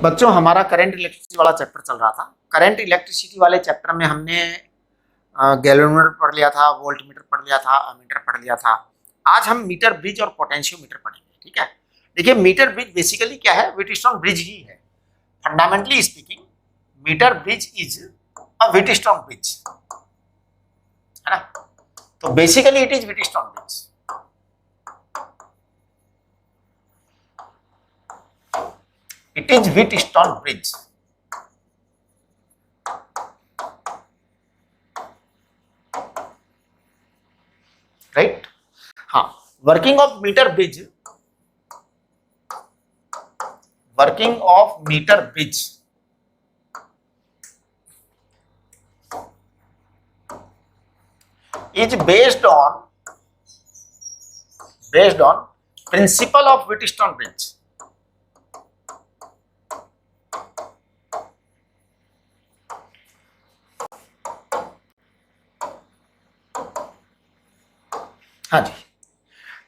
बच्चों हमारा current electricity वाला चैप्टर चल रहा था। करंट इलेक्ट्रिसिटी वाले चैप्टर में हमने गैल्वेनोमीटर पढ़ लिया था, वोल्टमीटर पढ़ लिया था, अमीटर पढ़ लिया था। आज हम मीटर ब्रिज और पोटेंशियोमीटर पढ़ेंगे। ठीक है, देखिए मीटर ब्रिज बेसिकली क्या है, व्हीटस्टोन ब्रिज ही है। Fundamentally speaking metre bridge is a Wheatstone bridge, है ना। तो basically it is Wheatstone bridge. It is Wheatstone bridge. Right? हाँ, working of meter bridge is based on principle of Wheatstone bridge. हाँ जी,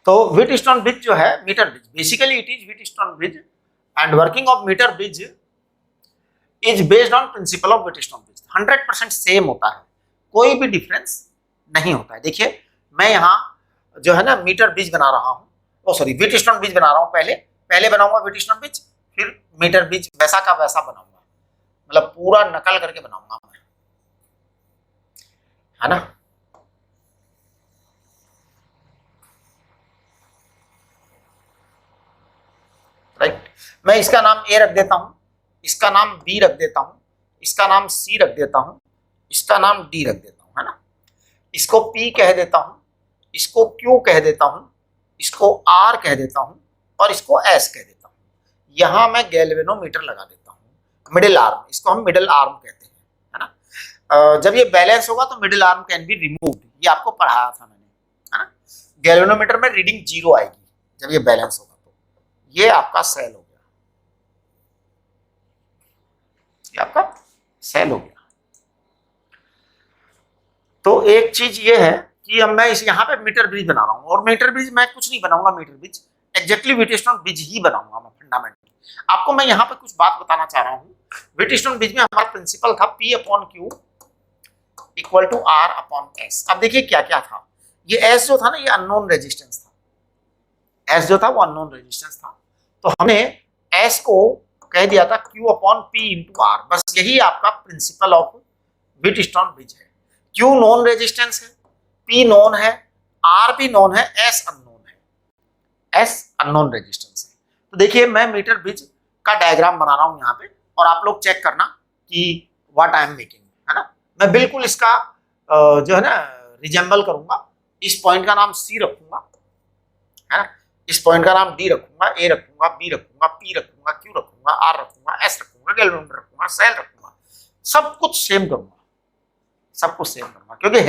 तो Wheatstone bridge जो है metre bridge, basically it is Wheatstone bridge and working of metre bridge is based on principle of Wheatstone bridge. 100% same होता है, कोई भी difference नहीं होता है। देखिए मैं यहाँ जो है ना मीटर ब्रिज बना रहा हूँ, व्हीटस्टोन ब्रिज बना रहा हूँ। पहले बनाऊंगा व्हीटस्टोन ब्रिज, फिर मीटर ब्रिज वैसा का वैसा बनाऊंगा, मतलब पूरा नकल करके बनाऊंगा मैं, है ना। राइट, मैं इसका नाम ए रख देता हूं, इसका नाम बी रख देता हूं, इसका नाम सी रख देता हूं, इसका नाम डी रख देता हूं, है ना। इसको पी कह देता हूं, इसको क्यू कह देता हूं, इसको आर कह देता हूं और इसको एस कह देता हूं। यहां मैं गैल्वेनोमीटर लगा देता हूं, मिडिल आर्म, इसको हम मिडिल आर्म कहते हैं, है ना। जब ये बैलेंस होगा तो middle arm can be removed, ये आपको पढ़ाया था मैंने, है ना। गैल्वेनोमीटर में रीडिंग 0 आएगी जब ये बैलेंस होगा। ये आपका सेल हो गया, ये आपका सेल हो गया। तो एक चीज ये है कि अब मैं इस यहाँ पे मीटर ब्रिज बना रहा हूँ, और मीटर ब्रिज मैं कुछ नहीं बनाऊंगा, meter bridge exactly Wheatstone bridge ही बनाऊंगा मैं फंडामेंटली। आपको मैं यहाँ पे कुछ बात बताना चाह रहा हूँ। व्हीटस्टोन ब्रिज में हमारा प्रिंसिपल था P upon Q equal to R upon S। अब देखिए क्या क्या था, ये S जो था ना, ये अननोन रेजिस्टेंस था, S जो था वो अननोन रेजिस्टेंस था। तो हमने S को कह दिया था Q upon P into R, बस यही आपका प्रिंसिपल ऑफ व्हीटस्टोन ब्रिज है। Q नॉन रेजिस्टेंस है, P नॉन है, R भी नॉन है, S अननोन है, S अननोन रेजिस्टेंस है। तो देखिए मैं मीटर ब्रिज का डायग्राम बना रहा हूं यहाँ पे, और आप लोग चेक करना कि व्हाट आई एम मेकिंग, है ना। मैं बिल्कुल इसका जो है ना रिजेंबल करूंगा। इस पॉइंट का नाम C रखूंगा, है ना। इस पॉइंट का नाम D रखूंगा, A रखूंगा, B रखूंगा, P रखूंगा, Q रखूंगा, R रखूंगा, S रखूंगा, गैल्वेनोमीटर रखूंगा, सेल रखूंगा, सब कुछ सेम करूंगा, सब कुछ सेम करूंगा, क्योंकि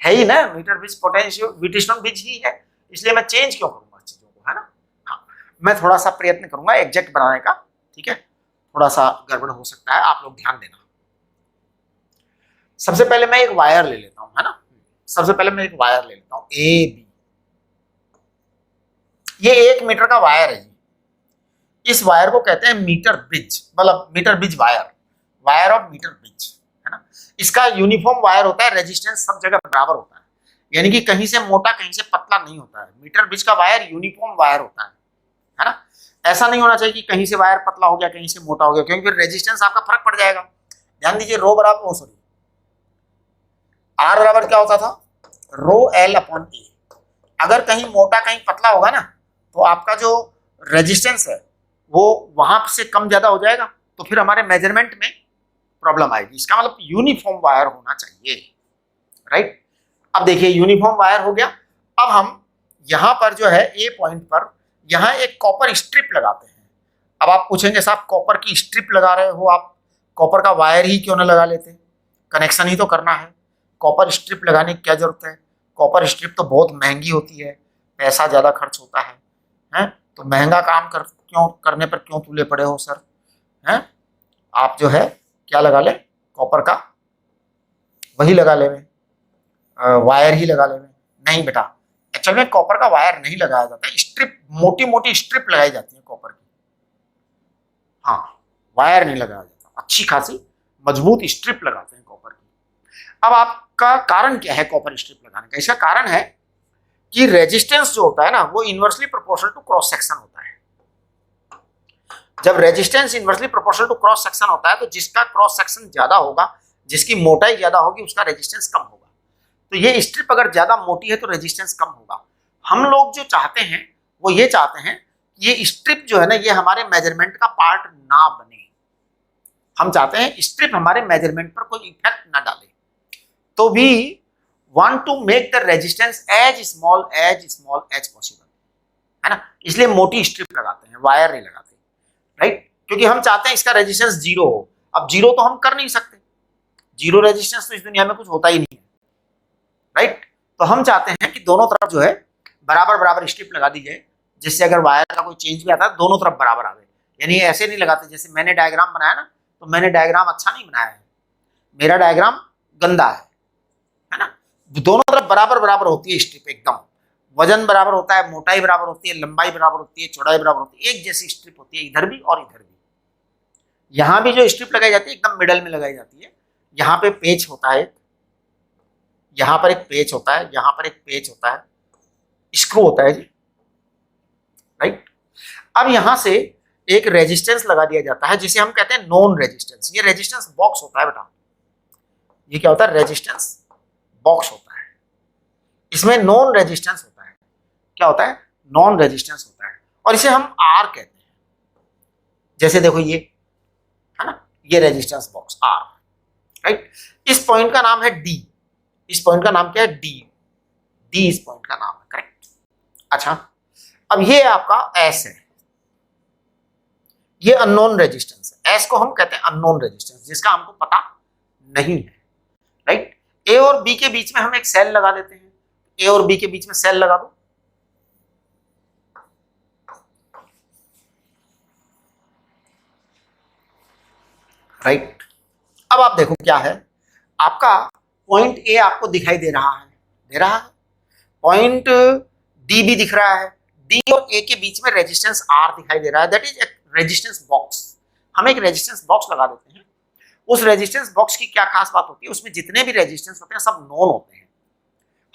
है ही ना meter bridge, potentio Wheatstone bridge ही है, इसलिए मैं चेंज क्यों करूंगा चीजों को, है ना। हाँ, मैं थोड़ा सा प्रयत्न करूंगा एग्जैक्ट बनाने का, ठीक है, थोड़ा सा गड़बड़ हो सकता है, आप लोग ध्यान देना। सबसे पहले मैं एक वायर ले लेता हूं, है ना। सबसे पहले मैं एक वायर ले लेता हूं AB, ये 1 मीटर का वायर है। इस वायर को कहते हैं मीटर ब्रिज, मतलब metre bridge wire of metre bridge, है ना। इसका यूनिफॉर्म वायर होता है, रेजिस्टेंस सब जगह बराबर होता है, यानी कि कहीं से मोटा कहीं से पतला नहीं होता है। मीटर ब्रिज का वायर यूनिफॉर्म वायर होता है ना। ऐसा नहीं होना चाहिए कि कहीं से वायर पतला हो गया कहीं से मोटा हो गया, क्योंकि फिर रेजिस्टेंस आपका फर्क पड़ जाएगा। ध्यान दीजिए, रो बराबर R बराबर क्या होता था, रो L अपॉन A। अगर कहीं मोटा कहीं पतला होगा ना, तो आपका जो रेजिस्टेंस है वो वहां से कम ज्यादा हो जाएगा, तो फिर हमारे मेजरमेंट में प्रॉब्लम आएगी। इसका मतलब यूनिफॉर्म वायर होना चाहिए, राइट। अब देखिए यूनिफॉर्म वायर हो गया। अब हम यहां पर जो है ए पॉइंट पर यहां एक कॉपर स्ट्रिप लगाते हैं। अब आप पूछेंगे साहब कॉपर की स्ट्रिप लगा रहे हो आप, कॉपर का वायर ही क्यों ना लगा लेते, कनेक्शन ही तो करना है, कॉपर स्ट्रिप लगाने की क्या जरूरत है। कॉपर स्ट्रिप तो बहुत महंगी होती है, पैसा ज्यादा खर्च होता है, हैं। तो महंगा काम करने पर क्यों तुले पड़े हो सर, हैं। आप जो है क्या लगा ले, कॉपर का वही लगा ले, वायर ही लगा ले। नहीं बेटा, एक्चुअल में कॉपर का वायर नहीं लगाया जाता है, स्ट्रिप, मोटी मोटी स्ट्रिप लगाई जाती है कॉपर की, हाँ, वायर नहीं लगाया जाता, अच्छी खासी मजबूत स्ट्रिप लगाते हैं कॉपर की। अब आपका कारण क्या है कॉपर स्ट्रिप लगाने का? इसका कारण है कि रेजिस्टेंस जो होता है ना वो inversely proportional to cross section होता है। जब resistance inversely proportional to cross section होता है तो जिसका क्रॉस सेक्शन ज्यादा होगा, जिसकी मोटाई ज्यादा होगी, उसका रेजिस्टेंस कम होगा। तो ये स्ट्रिप अगर ज्यादा मोटी है तो रेजिस्टेंस कम होगा। हम लोग जो चाहते हैं वो ये चाहते हैं कि ये स्ट्रिप जो है ना ये हमारे मेजरमेंट का पार्ट ना बने। हम चाहते हैं स्ट्रिप हमारे मेजरमेंट पर कोई इफेक्ट ना डाले। तो भी want to make the resistance as small as possible, है ना, इसलिए मोटी स्ट्रिप लगाते हैं, वायर नहीं लगाते, राइट, क्योंकि हम चाहते हैं इसका रेजिस्टेंस जीरो हो। अब जीरो तो हम कर नहीं सकते, जीरो रेजिस्टेंस तो इस दुनिया में कुछ होता ही नहीं है, राइट। तो हम चाहते हैं कि दोनों तरफ जो है बराबर बराबर स्ट्रिप लगा दी जाए, जिससे अगर वायर का कोई चेंज भी आता है दोनों तरफ बराबर आवे। यानी ऐसे नहीं लगाते जैसे मैंने डायग्राम बनाया ना, तो मैंने डायग्राम अच्छा नहीं बनाया है, मेरा डायग्राम गंदा है ना। दोनों तरफ बराबर बराबर होती है स्ट्रिप, एकदम वजन बराबर होता है, मोटाई बराबर होती है, लंबाई बराबर होती है, चौड़ाई बराबर होती है, एक जैसी स्ट्रिप होती है इधर भी और इधर भी। यहां भी जो स्ट्रिप लगाई जाती है एकदम मिडल में लगाई जाती है। यहाँ पे पेच होता है, यहाँ पर एक पेच होता है, यहाँ पर एक पेच होता है, स्क्रू होता है जी, राइट। अब यहां से एक रेजिस्टेंस लगा दिया जाता है जिसे हम कहते हैं नॉन रेजिस्टेंस। ये रेजिस्टेंस बॉक्स होता है बेटा, ये क्या होता है? रेजिस्टेंस बॉक्स होता है। इसमें नॉन रेजिस्टेंस होता है। क्या होता है? नॉन रेजिस्टेंस होता है, और इसे हम आर कहते हैं। जैसे देखो ये है ना, ये रेजिस्टेंस बॉक्स आर, राइट। इस पॉइंट का नाम है डी। इस पॉइंट का नाम क्या है? डी। डी इस पॉइंट का नाम है, करेक्ट। अच्छा, अब ये आपका एस है, ये अननोन रेजिस्टेंस है। एस को हम कहते हैं अननोन रेजिस्टेंस, जिसका हमको पता नहीं है, राइट। ए और बी के बीच में हम एक सेल लगा देते हैं। ए और बी के बीच में सेल लगा दो, राइट। अब आप देखो क्या है, आपका पॉइंट ए आपको दिखाई दे रहा है, पॉइंट डी भी दिख रहा है, डी और ए के बीच में रेजिस्टेंस आर दिखाई दे रहा है, दैट इज एक रेजिस्टेंस बॉक्स। हम एक रेजिस्टेंस बॉक्स लगा देते हैं। उस रेजिस्टेंस बॉक्स की क्या खास बात होती है? उसमें जितने भी रेजिस्टेंस होते हैं सब नोन होते हैं।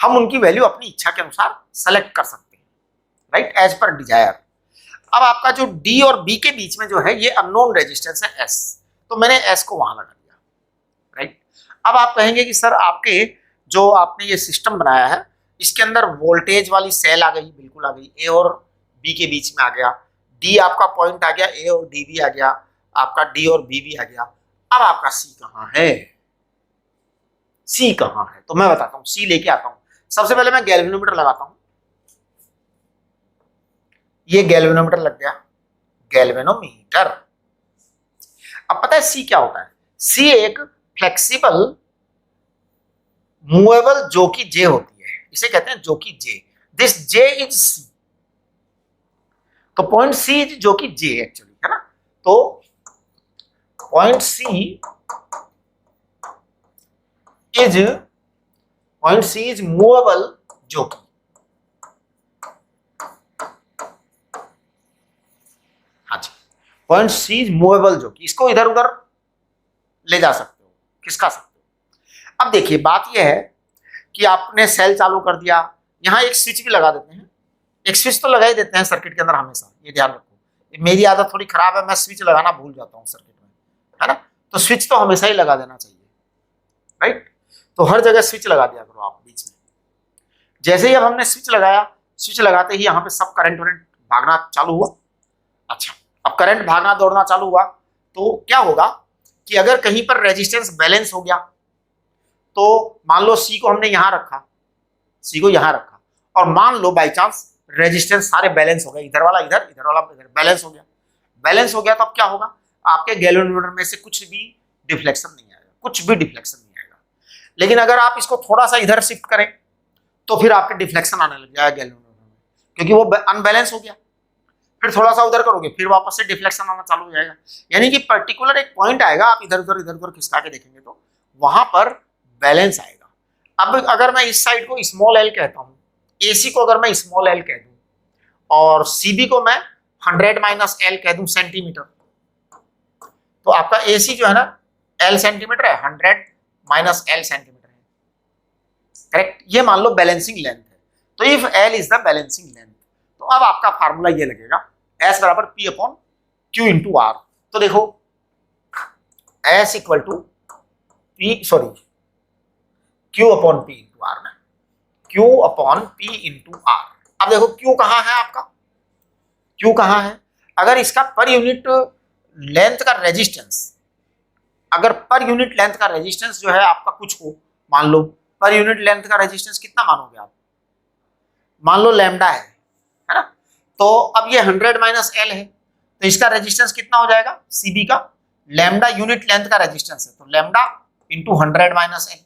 हम उनकी वैल्यू अपनी इच्छा के अनुसार सेलेक्ट कर सकते हैं, राइट, एज पर डिजायर। अब आपका जो डी और बी के बीच में जो है ये अननोन रेजिस्टेंस है एस, तो मैंने एस को वहां लगा दिया, राइट। अब आप कहेंगे कि सर आपके जो आपने ये सिस्टम बनाया है इसके अंदर वोल्टेज वाली सेल आ गई, बिल्कुल आ गई, ए और बी के बीच में आ गया, डी आपका पॉइंट आ गया, ए और डी भी आ गया, आपका डी और बी भी आ गया। अब आपका सी कहाँ है? सी कहाँ है? तो मैं बताता हूं, सी लेके आता हूं। सबसे पहले मैं गैल्वेनोमीटर लगाता हूं। ये गैल्वेनोमीटर लग गया, गैल्वेनोमीटर। अब पता है सी क्या होता है? सी एक फ्लेक्सिबल मूवेबल जो कि जे होती है, इसे कहते हैं जो कि जे। दिस जे इज सी। तो पॉइंट सी इज जो कि जे एक्चुअली, है ना। तो पॉइंट सी इज मूवेबल जो कि, हाँ जी, पॉइंट सी इज मूवेबल जो कि, इसको इधर उधर ले जा सकते हो, खिसका सकते हो। अब देखिए बात यह है कि आपने सेल चालू कर दिया, यहां एक स्विच भी लगा देते हैं। एक स्विच तो लगा ही देते हैं सर्किट के अंदर हमेशा, ये ध्यान रखो। मेरी आदत थोड़ी खराब है, मैं स्विच लगाना भूल जाता हूँ सर्किट में, है ना। तो स्विच तो हमेशा ही लगा देना चाहिए, राइट। तो हर जगह स्विच लगा दिया करो आप बीच में। जैसे ही अब हमने स्विच लगाया, स्विच लगाते ही यहाँ पे सब करंट वरेंट भागना चालू हुआ। अच्छा, अब करंट भागना दौड़ना चालू हुआ तो क्या होगा कि अगर कहीं पर रेजिस्टेंस बैलेंस हो गया, तो मान लो सी को हमने यहां रखा, सी को यहां रखा, और मान लो बाई चांस रेजिस्टेंस सारे बैलेंस हो गए, इधर वाला इधर, इधर वाला इधर, बैलेंस हो गया। बैलेंस हो गया तो अब क्या होगा? आपके गैल्वेनोमीटर में से कुछ भी डिफ्लेक्शन नहीं आएगा, कुछ भी डिफ्लेक्शन नहीं आएगा। लेकिन अगर आप इसको थोड़ा सा इधर शिफ्ट करें तो फिर आपके डिफ्लेक्शन आने लग जाएगा गैल्वेनोमीटर में, क्योंकि वो अनबैलेंस हो गया। फिर थोड़ा सा उधर करोगे फिर वापस से डिफ्लेक्शन आना चालू हो जाएगा। यानी कि पर्टिकुलर एक पॉइंट आएगा, आप इधर उधर खिसका के देखेंगे तो वहां पर बैलेंस आएगा। अब अगर मैं इस साइड को स्मॉल एल कहता हूं, एसी को अगर मैं स्मॉल एल कह दूं, और सीबी को मैं 100 - L कह दूं सेंटीमीटर, तो आपका AC जो है ना L सेंटीमीटर है, 100 माइनस L सेंटीमीटर है, करेक्ट। ये मान लो बैलेंसिंग लेंथ है, तो if L is the balancing length, तो अब आपका फार्मूला ये लगेगा S बराबर P upon Q into R। तो देखो S equal to Q upon P into R में, Q upon P into R। अब देखो Q कहाँ है आपका, Q कहाँ है, अगर इसका पर यूनिट लेंथ का रेजिस्टेंस, अगर पर यूनिट लेंथ का रेजिस्टेंस जो है आपका कुछ हो, मान लो पर यूनिट लेंथ का रेजिस्टेंस कितना मानोगे आप, मान लो लैम्डा है ना। तो अब ये 100 माइनस L है, तो इसका रेजिस्टेंस कितना हो जाएगा, CB का लैम्डा यूनिट लेंथ का रेजिस्टेंस है, तो लैम्डा इंटू 100 माइनस L,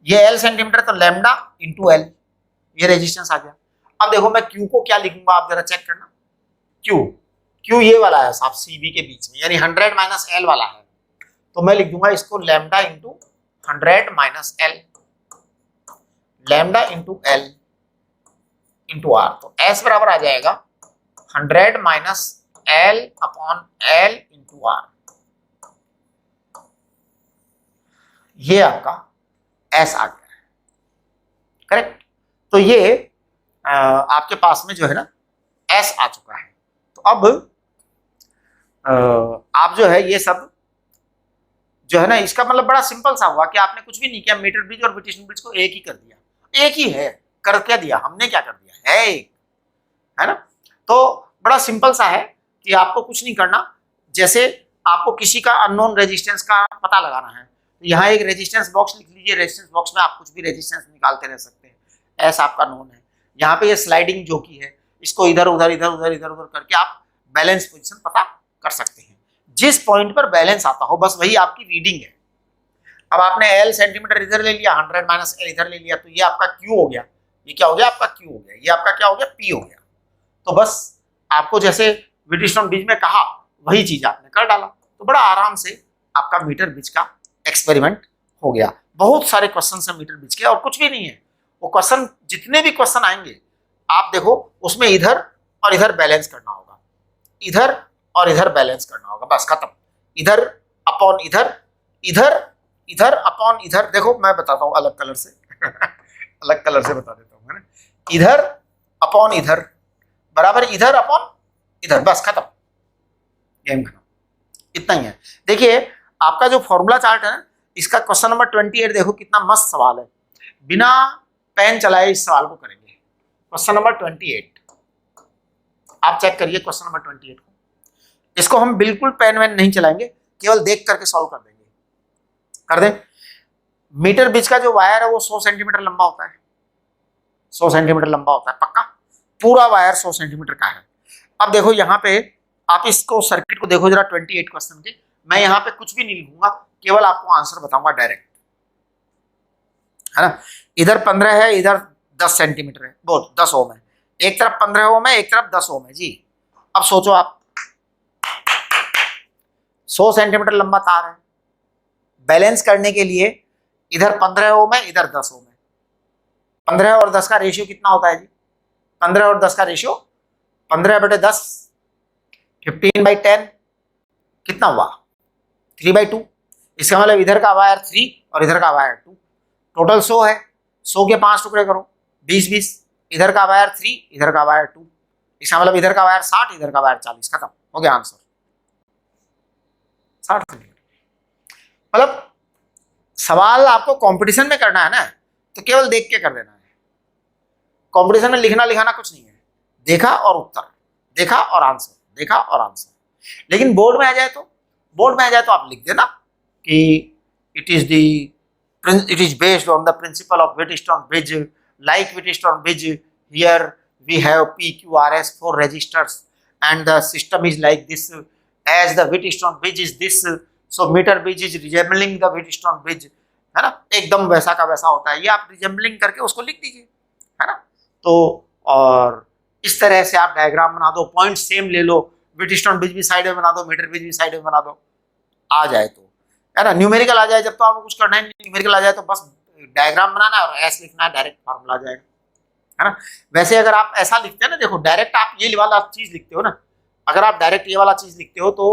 ये L सेंटीमीटर, तो लैम्डा इंटू L, ये रेजिस्टेंस आ गया। अब देखो मैं Q को क्या लिखूंगा, आप जरा चेक करना, Q ये वाला है साहब CB के बीच में, यानी 100 माइनस L वाला है, तो मैं लिख दूंगा इसको lambda into 100 minus L, lambda into L into R। तो S बराबर आ जाएगा 100 minus L upon L into R, ये आपका S आ गया है, करेक्ट। तो ये आपके पास में जो है ना S आ चुका है। तो अब आप जो है ये सब जो है ना, इसका मतलब बड़ा सिंपल सा हुआ कि आपने कुछ भी नहीं किया, मीटर ब्रिज और विटिसन ब्रिज को एक ही कर दिया, एक ही है, कर क्या दिया हमने, क्या कर दिया है एक, है ना। तो बड़ा सिंपल सा है कि आपको कुछ नहीं करना, जैसे आपको किसी का अननोन रेजिस्टेंस का पता लगाना है, तो यहाँ एक रेजिस्टेंस बॉक्स लिख लीजिए, रेजिस्टेंस बॉक्स में आप कुछ भी रेजिस्टेंस निकालते रह सकते हैं, ऐसा आपका नोन है। यहाँ पे ये स्लाइडिंग जो की है, इसको इधर उधर इधर उधर इधर उधर करके आप बैलेंस पोजीशन पता कर सकते हैं, जिस पॉइंट पर बैलेंस आता हो बस वही आपकी रीडिंग है। अब आपने L सेंटीमीटर इधर ले लिया, 100 माइनस L इधर ले लिया, तो ये आपका Q हो गया, ये क्या हो गया आपका Q हो गया, ये आपका क्या हो गया P हो गया। तो बस आपको जैसे व्हीटस्टोन ब्रिज में कहा वही चीज आपने कर डाला, तो बड़ा आराम से आपका मीटर ब्रिज का एक्सपेरिमेंट हो गया। बहुत सारे क्वेश्चन है मीटर ब्रिज के, और कुछ भी नहीं है, वो क्वेश्चन जितने भी क्वेश्चन आएंगे आप देखो उसमें इधर और इधर बैलेंस करना होगा, इधर और इधर बैलेंस करना होगा, बस खत्म। इधर अपॉन इधर, इधर इधर अपॉन इधर, देखो मैं बताता हूँ अलग कलर से अलग कलर से बता देता हूँ, इधर अपॉन इधर बराबर इधर अपॉन इधर, बस खत्म, गेम खत्म, इतना ही है। देखिए आपका जो फॉर्मूला चार्ट है ना, इसका क्वेश्चन नंबर 28 देखो कितना मस्त सवाल है, बिना पेन चलाए इस सवाल को करेंगे। क्वेश्चन नंबर 28 आप चेक करिए, क्वेश्चन नंबर 28 को, इसको हम बिल्कुल पेन वैन नहीं चलाएंगे, केवल देख करके सॉल्व कर देंगे, कर दें। मीटर ब्रिज का जो वायर है वो 100 सेंटीमीटर लंबा होता है, 100 सेंटीमीटर लंबा होता है पक्का, पूरा वायर 100 सेंटीमीटर का है। अब देखो यहाँ पे आप इसको सर्किट को देखो जरा 28 क्वेश्चन के, मैं यहाँ पे कुछ भी नहीं लिखूंगा, केवल आपको आंसर बताऊंगा डायरेक्ट, है ना। इधर 15 है, इधर 10 सेंटीमीटर है, बहुत 10 ओम है, एक तरफ 15 ओम है, एक तरफ 10 ओम है जी। अब सोचो आप 100 सेंटीमीटर लंबा तार है, बैलेंस करने के लिए इधर 15 ओम है, इधर 10 ओम है, 15 और 10 का रेशियो कितना होता है जी, 15 और 10 का रेशियो 15/10, 15/10 कितना हुआ 3/2, इसका मतलब इधर का वायर 3 और इधर का वायर 2, टोटल 100 है, 100 के 5 टुकड़े करो 20-20, इधर का वायर 3 इधर का वायर 2, इसका मतलब इधर का वायर 60 इधर का वायर 40, खत्म हो गया आंसर 60 सेंटीमीटर। मतलब सवाल आपको कंपटीशन में करना है ना, तो केवल देख के कर देना है, कंपटीशन में लिखना लिखाना कुछ नहीं है, देखा और उत्तर, देखा और आंसर, देखा और आंसर। लेकिन बोर्ड में आ जाए तो आप लिख देना कि it is based on the principle of Wheatstone bridge, like Wheatstone bridge here we have PQRS 4 registers and the system is like this, as the Wheatstone bridge is this, so meter bridge is resembling the Wheatstone bridge, है ना, एकदम वैसा का वैसा होता है, ये आप रिजेम्बलिंग करके उसको लिख दीजिए, है ना। तो और इस तरह से आप डायग्राम बना दो, पॉइंट सेम ले लो, व्हीटस्टोन ब्रिज भी साइड में बना दो, मीटर ब्रिज भी साइड में बना दो, आ जाए तो, है ना। न्यूमेरिकल आ जाए जब तो आपको कुछ करना है नहीं, न्यूमेरिकल आ जाए तो बस डायग्राम बनाना है और एस लिखना है, डायरेक्ट फार्मूला आ जाएगा, है ना। वैसे अगर आप ऐसा लिखते हैं ना, देखो डायरेक्ट आप ये वाला चीज लिखते हो ना, अगर आप डायरेक्ट ये वाला चीज लिखते हो तो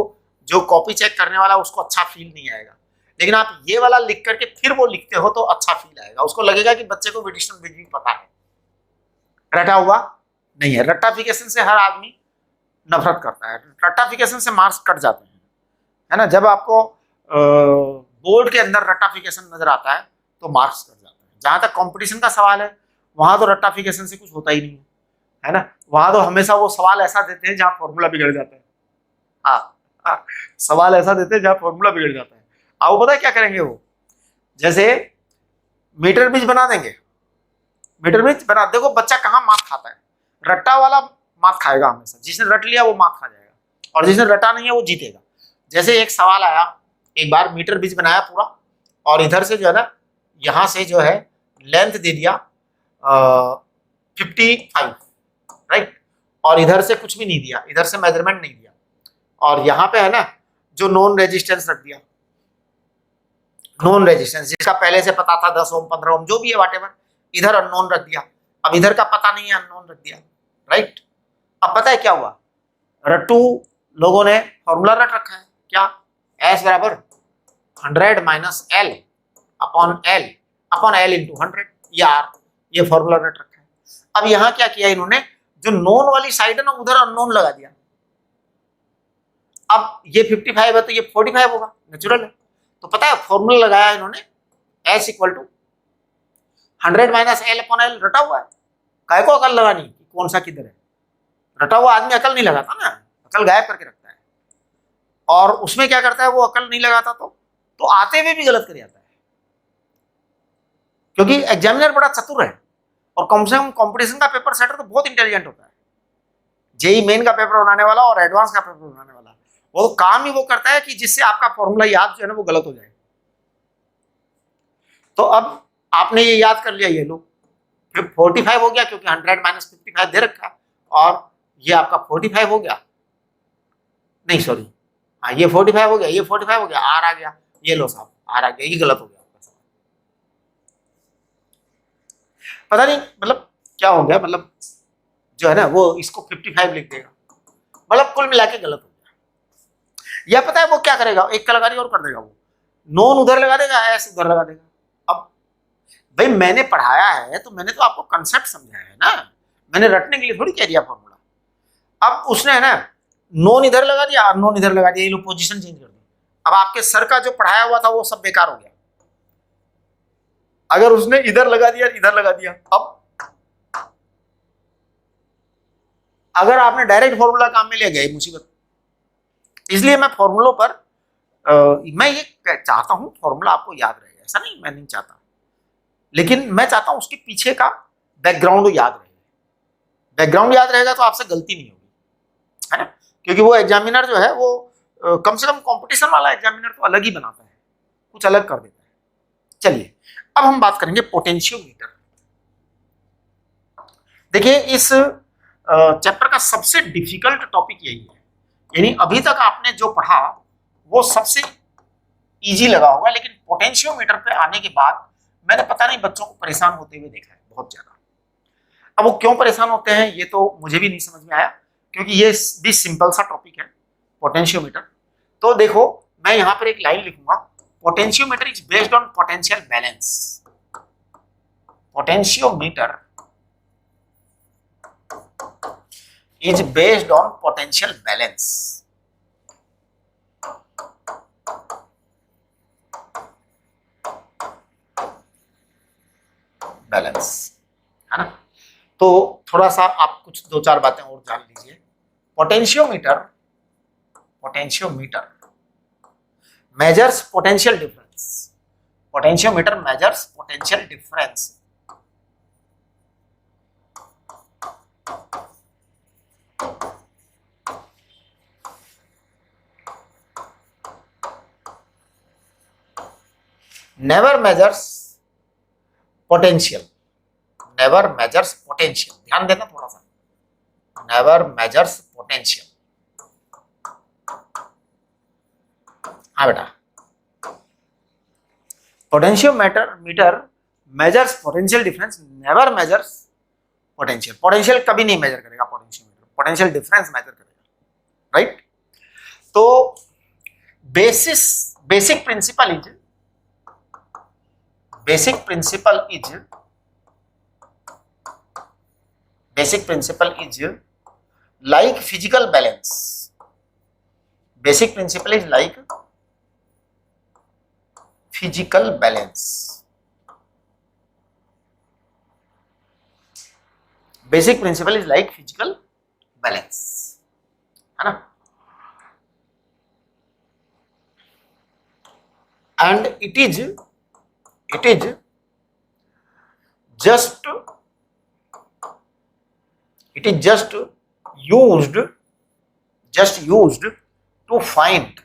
जो कॉपी चेक करने वाला उसको अच्छा फील नहीं आएगा, लेकिन आप ये वाला लिख करके फिर वो लिखते हो तो अच्छा फील आएगा, उसको लगेगा कि बच्चे को विटिस्टन ब्रिज भी पता है, रटा हुआ नहीं है। रट्टाफिकेशन से हर आदमी नफरत करता है, रट्टाफिकेशन से मार्क्स कट जाते हैं, है ना। जब आपको बोर्ड के अंदर रट्टाफिकेशन नजर आता है तो मार्क्स कट जाते हैं। जहां तक कंपटीशन का सवाल है वहां तो रट्टाफिकेशन से कुछ होता ही नहीं है ना। वहां तो हमेशा वो सवाल ऐसा देते हैं जहां फॉर्मूला बिगड़ जाता है। हाँ, सवाल ऐसा देते हैं जहां फॉर्मूला बिगड़ जाता है। आपको पता है क्या करेंगे वो, जैसे मीटर ब्रिज बना देंगे, मीटर ब्रिज बना, देखो बच्चा कहाँ मात खाता है, रट्टा वाला मात खाएगा हमेशा, जिसने रट लिया वो मात खा जाएगा, और जिसने रटा नहीं है वो जीतेगा। जैसे एक सवाल आया, एक बार मीटर ब्रिज बनाया पूरा, और इधर से जो है ना, यहाँ से जो है लेंथ दे दिया 55, राइट, और इधर से कुछ भी नहीं दिया, इधर से मेजरमेंट नहीं दिया, और यहाँ पे है ना जो नॉन रेजिस्टेंस रख दिया, नॉन रेजिस्टेंस जिसका पहले से पता था 10 ओम 15 ओम जो भी है व्हाटएवर, इधर अननोन रख दिया। अब इधर का पता नहीं है, अननोन रख दिया, राइट। अब पता है क्या हुआ, रट्टू लोगों ने फॉर्मूला रट रखा है, क्या, S बराबर 100 minus L upon L into 100 यार, ये फॉर्मूला रट रखा है। अब यहाँ क्या किया इन्होंने, जो नोन वाली साइड है ना उधर अननोन लगा दिया। अब ये 55 है तो ये 45 होगा, नेचुरल है। तो पता है फॉर्मूला लगाया इन्होंने, S equal to 100 minus L upon L, रटा हुआ है। काय को अकल लगानी कौन सा किधर है, रटा हुआ आदमी अकल नहीं लगाता ना, अकल गायब करके रखता है। और उसमें क्या करता है, वो अकल नहीं लगाता तो आते हुए भी गलत कर जाता है, क्योंकि एग्जामिनर बड़ा चतुर है, और कम से कम कंपटीशन का पेपर सेटर तो बहुत इंटेलिजेंट होता है। जेई मेन का पेपर बनाने वाला और एडवांस का पेपर बनाने वाला, वो काम ही वो करता है कि जिससे आपका फॉर्मूला याद जो है ना वो गलत हो जाए। तो अब आपने ये याद कर लिया, ये लो फिर 45 हो गया, क्योंकि 100 माइनस 55 दे रखा, और ये आपका 45 हो गया, नहीं सॉरी, हाँ ये 45 हो गया, ये 45 हो गया, आर आ गया, ये लो साहब आर आ गया, ये गलत हो गया आपका सवाल। पता नहीं मतलब क्या हो गया, मतलब जो है ना वो इसको 55 लिख देगा, मतलब कुल मिला के गलत हो गया। या पता है वो क्या करेगा, एक कलाकारी और कर देगा, वो नॉन उधर लगा देगा, एस उधर लगा देगा। अब भाई मैंने पढ़ाया है तो मैंने तो आपको कंसेप्ट समझाया है ना, मैंने रटने के लिए थोड़ी कह दिया फॉर्मूला। अब उसने है ना नॉन इधर लगा दिया, नॉन इधर लगा दिया, ये लो पोजीशन चेंज कर दी। अब आपके सर का जो पढ़ाया हुआ था वो सब बेकार हो गया। अगर उसने इधर लगा दिया, इधर लगा दिया, अब अगर आपने डायरेक्ट फॉर्मूला काम में ले गए, मुसीबत। इसलिए मैं फॉर्मूलों पर मैं ये चाहता हूं फॉर्मूला आपको याद रहे, ऐसा नहीं मैं नहीं चाहता, लेकिन मैं चाहता हूं उसके पीछे का बैकग्राउंड याद रहे। बैकग्राउंड याद रहेगा तो आपसे गलती नहीं होगी, है ना, क्योंकि वो एग्जामिनर जो है वो कम से कम कंपटीशन वाला एग्जामिनर तो अलग ही बनाता है, कुछ अलग कर देता है। चलिए अब हम बात करेंगे पोटेंशियोमीटर। देखिए इस चैप्टर का सबसे डिफिकल्ट टॉपिक यही है, यानी अभी तक आपने जो पढ़ा वो सबसे इजी लगा होगा, लेकिन पोटेंशियोमीटर पे आने के बाद मैंने पता नहीं बच्चों को परेशान होते हुए देखा है बहुत ज्यादा। अब वो क्यों परेशान होते हैं ये तो मुझे भी नहीं समझ में आया, क्योंकि ये भी सिंपल सा टॉपिक है पोटेंशियोमीटर। तो देखो मैं यहाँ पर एक लाइन लिखूंगा, potentiometer is based on potential balance. Potentiometer is based on potential balance. Balance है ना। तो थोड़ा सा आप कुछ दो चार बातें और जान लीजिए। Potentiometer measures potential difference. Potentiometer measures potential difference never measures potential, never measures potential, ध्यान देना थोड़ा सा, never measures potential। हाँ बेटा, potentiometer measures potential difference, never measures potential। Potential कभी नहीं मेजर करेगा पोटेंशियोमीटर, पोटेंशियल डिफरेंस मेजर करेगा, राइट। तो basic principle is like physical balance. Basic principle is like physical balance. Basic principle is like physical balance, है ना? And it is just used to find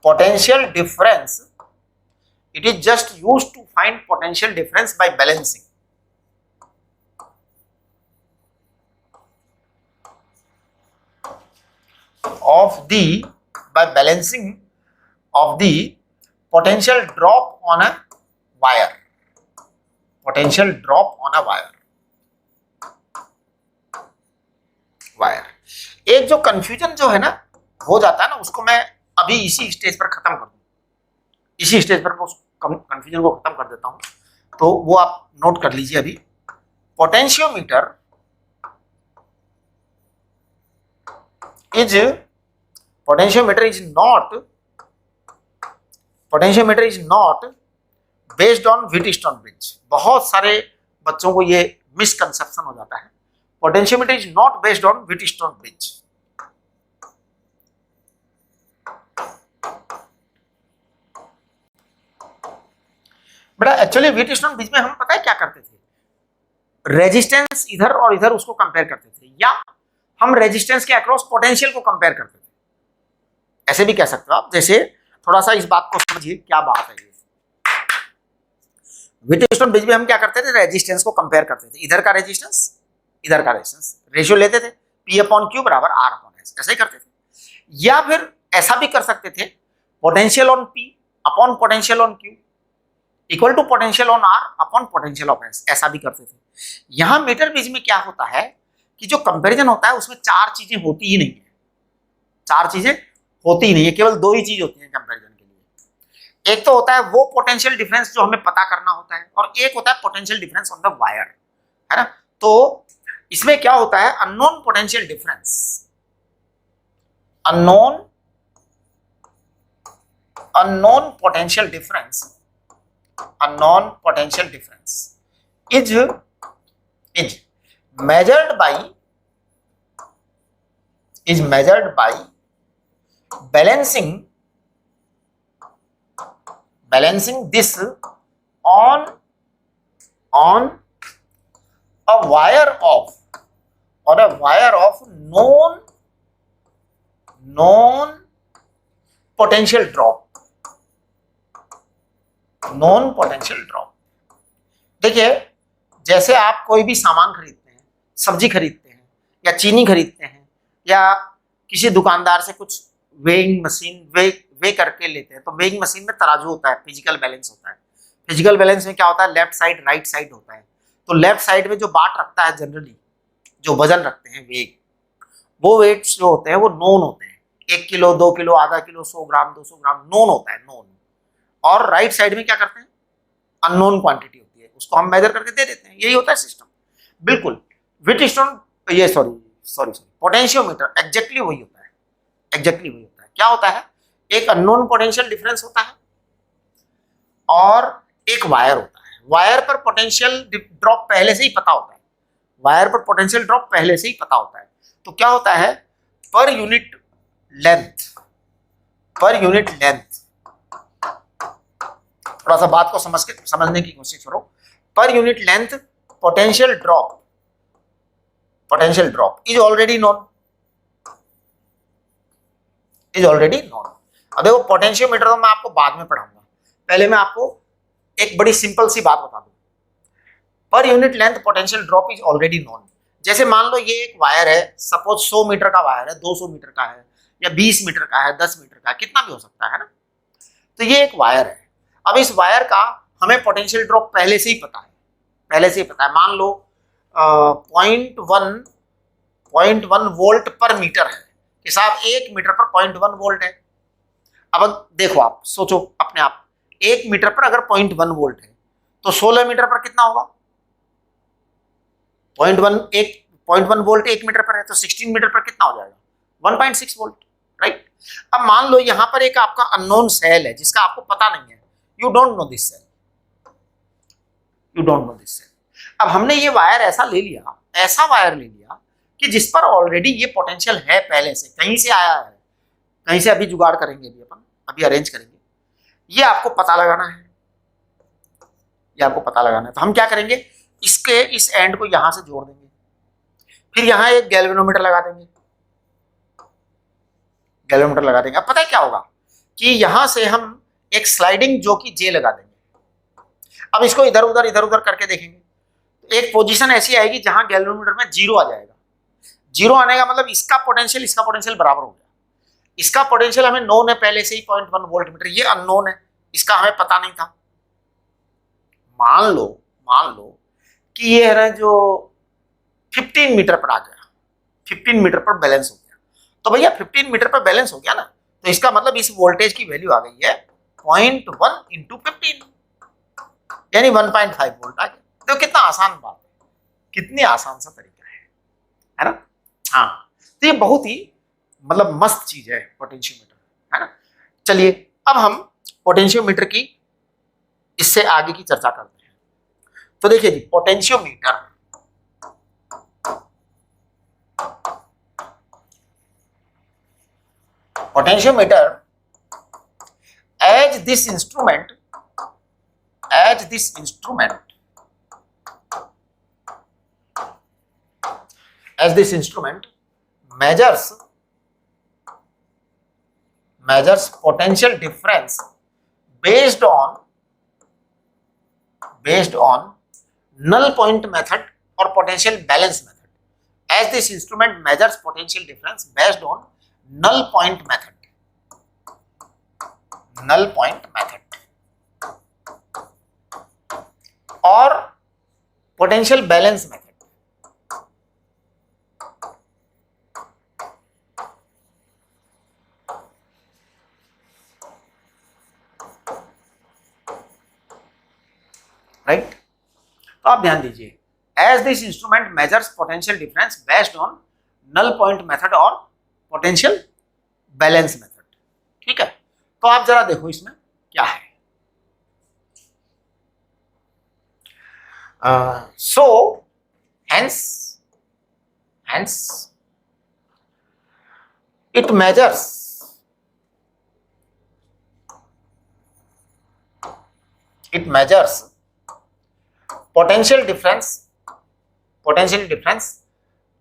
potential difference. It is just used to find potential difference by balancing. By balancing of the potential drop on a wire. Potential drop on a wire. एक जो confusion जो है ना हो जाता है ना, उसको मैं अभी इसी स्टेज पर खत्म कर दूं, इसी स्टेज पर मैं उस कंफ्यूजन को खत्म कर देता हूं, तो वो आप नोट कर लीजिए अभी। Potentiometer is not based on Wheatstone bridge। बहुत सारे बच्चों को ये मिसकंसेप्शन हो जाता है। Potentiometer is not based on Wheatstone bridge। बेटा एक्चुअली Wheatstone bridge में हम पता है क्या करते थे, रेजिस्टेंस इधर और इधर उसको कंपेयर करते थे, या हम रेजिस्टेंस के अक्रॉस पोटेंशियल को कंपेयर करते थे। ऐसे भी कह सकते हो आप। जैसे थोड़ा सा इस बात को समझिए, क्या बात है ये। Wheatstone bridge में हम क्या करते थे, रेजिस्टेंस को कंपेयर करते थे, इधर का रेजिस्टेंस इधर का रेजिस्टेंस, रेशियो लेते थे P/Q बराबर R/S, ऐसे ही करते थे। या फिर ऐसा भी कर सकते थे, potential on P upon potential on Q equal to potential on R upon potential of S, ऐसा भी करते थे। यहां मीटर ब्रिज में क्या होता है कि जो कंपैरिजन होता है उसमें चार चीजें होती ही नहीं है, चार चीजें होती ही नहीं है, केवल दो ही चीज होती है कंपैरिजन के लिए। एक तो होता है वो पोटेंशियल डिफरेंस जो हमें पता करना होता है, और एक होता है potential difference on the wire, है ना। तो इसमें क्या होता है, unknown potential difference, unknown potential difference is measured by balancing this on a wire of known potential drop। देखिए, जैसे आप कोई भी सामान खरीदते हैं, सब्जी खरीदते हैं या चीनी खरीदते हैं, या किसी दुकानदार से कुछ वेइंग मशीन वे करके लेते हैं, तो वेइंग मशीन में तराजू होता है, फिजिकल बैलेंस होता है। फिजिकल बैलेंस में क्या होता है, लेफ्ट साइड राइट साइड होता है। तो लेफ्ट साइड में जो बाट रखता है, जनरली जो वजन रखते हैं वेट, वो वेट्स जो होते हैं वो नोन होते हैं, 1 किलो 2 किलो आधा किलो 100 ग्राम 200 ग्राम नोन होता है, नोन। और राइट साइड में क्या करते हैं, अननोन क्वांटिटी होती है, उसको हम मेजर करके दे देते हैं। यही होता है सिस्टम, बिल्कुल। पोटेंशियोमीटर एग्जैक्टली वही होता है, क्या होता है, एक अननोन पोटेंशियल डिफरेंस होता है और एक वायर होता है। वायर पर पोटेंशियल ड्रॉप पहले से ही पता होता है, तो क्या होता है, पर यूनिट लेंथ, थोड़ा सा बात को समझने की कोशिश करो। Per unit length potential drop is already known. अब देखो, पोटेंशियोमीटर तो मैं आपको बाद में पढ़ाऊंगा, पहले मैं आपको एक बड़ी सिंपल सी बात बता दूं। Per unit length potential drop is already known. जैसे मान लो ये एक वायर है, सपोज 100 मीटर का वायर है, 200 मीटर का है, या 20 मीटर का है, 10 मीटर का है, कितना भी हो सकता है ना। तो ये एक वायर है। अब इस वायर का हमें पोटेंशियल ड्रॉप पहले से ही पता है, मान लो 0.1 वोल्ट पर मीटर है, कि साहब 1 मीटर पर 0.1 वोल्ट है। अब देखो, आप सोचो अपने आप, 1 मीटर पर अगर 0.1 वोल्ट है तो 16 मीटर पर कितना होगा? 0.1 वोल्ट 1 मीटर पर है तो 16 मीटर पर कितना हो जाएगा? 1.6 वोल्ट, राइट। अब मान लो यहां पर एक आपका अननोन सेल है जिसका आपको पता नहीं है, you don't know this cell, you don't know this cell. अब हमने ये वायर ऐसा ले लिया, ऐसा वायर ले लिया कि जिस पर ऑलरेडी ये पोटेंशियल है, पहले से कहीं से आया है, कहीं से अभी जुगाड़ करेंगे, अभी अपन अभी अरेंज करेंगे। ये आपको पता लगाना है, ये आपको पता लगाना है। तो हम क्या करेंगे, इसके इस एंड को यहां से जोड़ देंगे, फिर यहां एक गैल्वेनोमीटर लगा देंगे, गैल्वेनोमीटर लगा देंगे। अब पता है क्या होगा कि यहां से हम एक स्लाइडिंग जो कि जे लगा देंगे। अब इसको इधर उधर करके देखेंगे, एक पोजीशन ऐसी आएगी जहां गैल्वेनोमीटर में 0 आ जाएगा। 0 आने का मतलब इसका पोटेंशियल बराबर हो गया। इसका पोटेंशियल हमें नोन है पहले से ही 0.1 वोल्ट मीटर, ये अननोन है, इसका हमें पता नहीं था। मान लो कि ये है ना जो 15 मीटर पर आ गया, 15 मीटर पर बैलेंस हो गया। तो भैया 15 मीटर पर बैलेंस हो गया ना, तो इसका मतलब इस वोल्टेज की वैल्यू आ गई है 0.1 इंटू 15, यानी 1.5 वोल्ट आ गया। तो कितना आसान बात है, कितनी आसान सा तरीका है ना। हाँ, तो ये बहुत ही मतलब मस्त चीज है पोटेंशियोमीटर, है ना। चलिए अब हम पोटेंशियोमीटर की इससे आगे की चर्चा करते हैं। तो देखिए जी, potentiometer as this instrument measures potential difference based on null point method or potential balance method. As this instrument measures potential difference based on null point method or potential balance method. Right, तो आप ध्यान दीजिए, as this instrument measures potential difference based on null point method और potential balance method. ठीक है, तो आप जरा देखो इसमें क्या है। सो hence it measures potential difference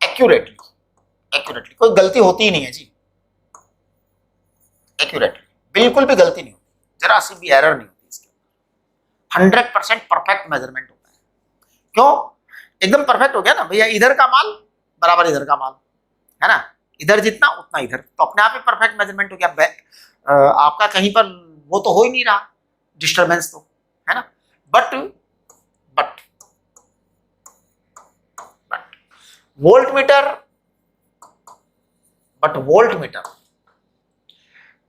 accurately, कोई गलती होती ही नहीं है जी, एक्यूरेटली, बिल्कुल भी गलती नहीं होती, जरा सी भी एरर नहीं होती इसके, 100% परफेक्ट मेजरमेंट होता है। क्यों? एकदम परफेक्ट हो गया ना भैया, इधर का माल बराबर इधर का माल, है ना, इधर जितना उतना इधर, तो अपने आप ही परफेक्ट मेजरमेंट हो गया। आपका कहीं पर वो तो हो ही नहीं रहा डिस्टर्बेंस, तो है ना। But voltmeter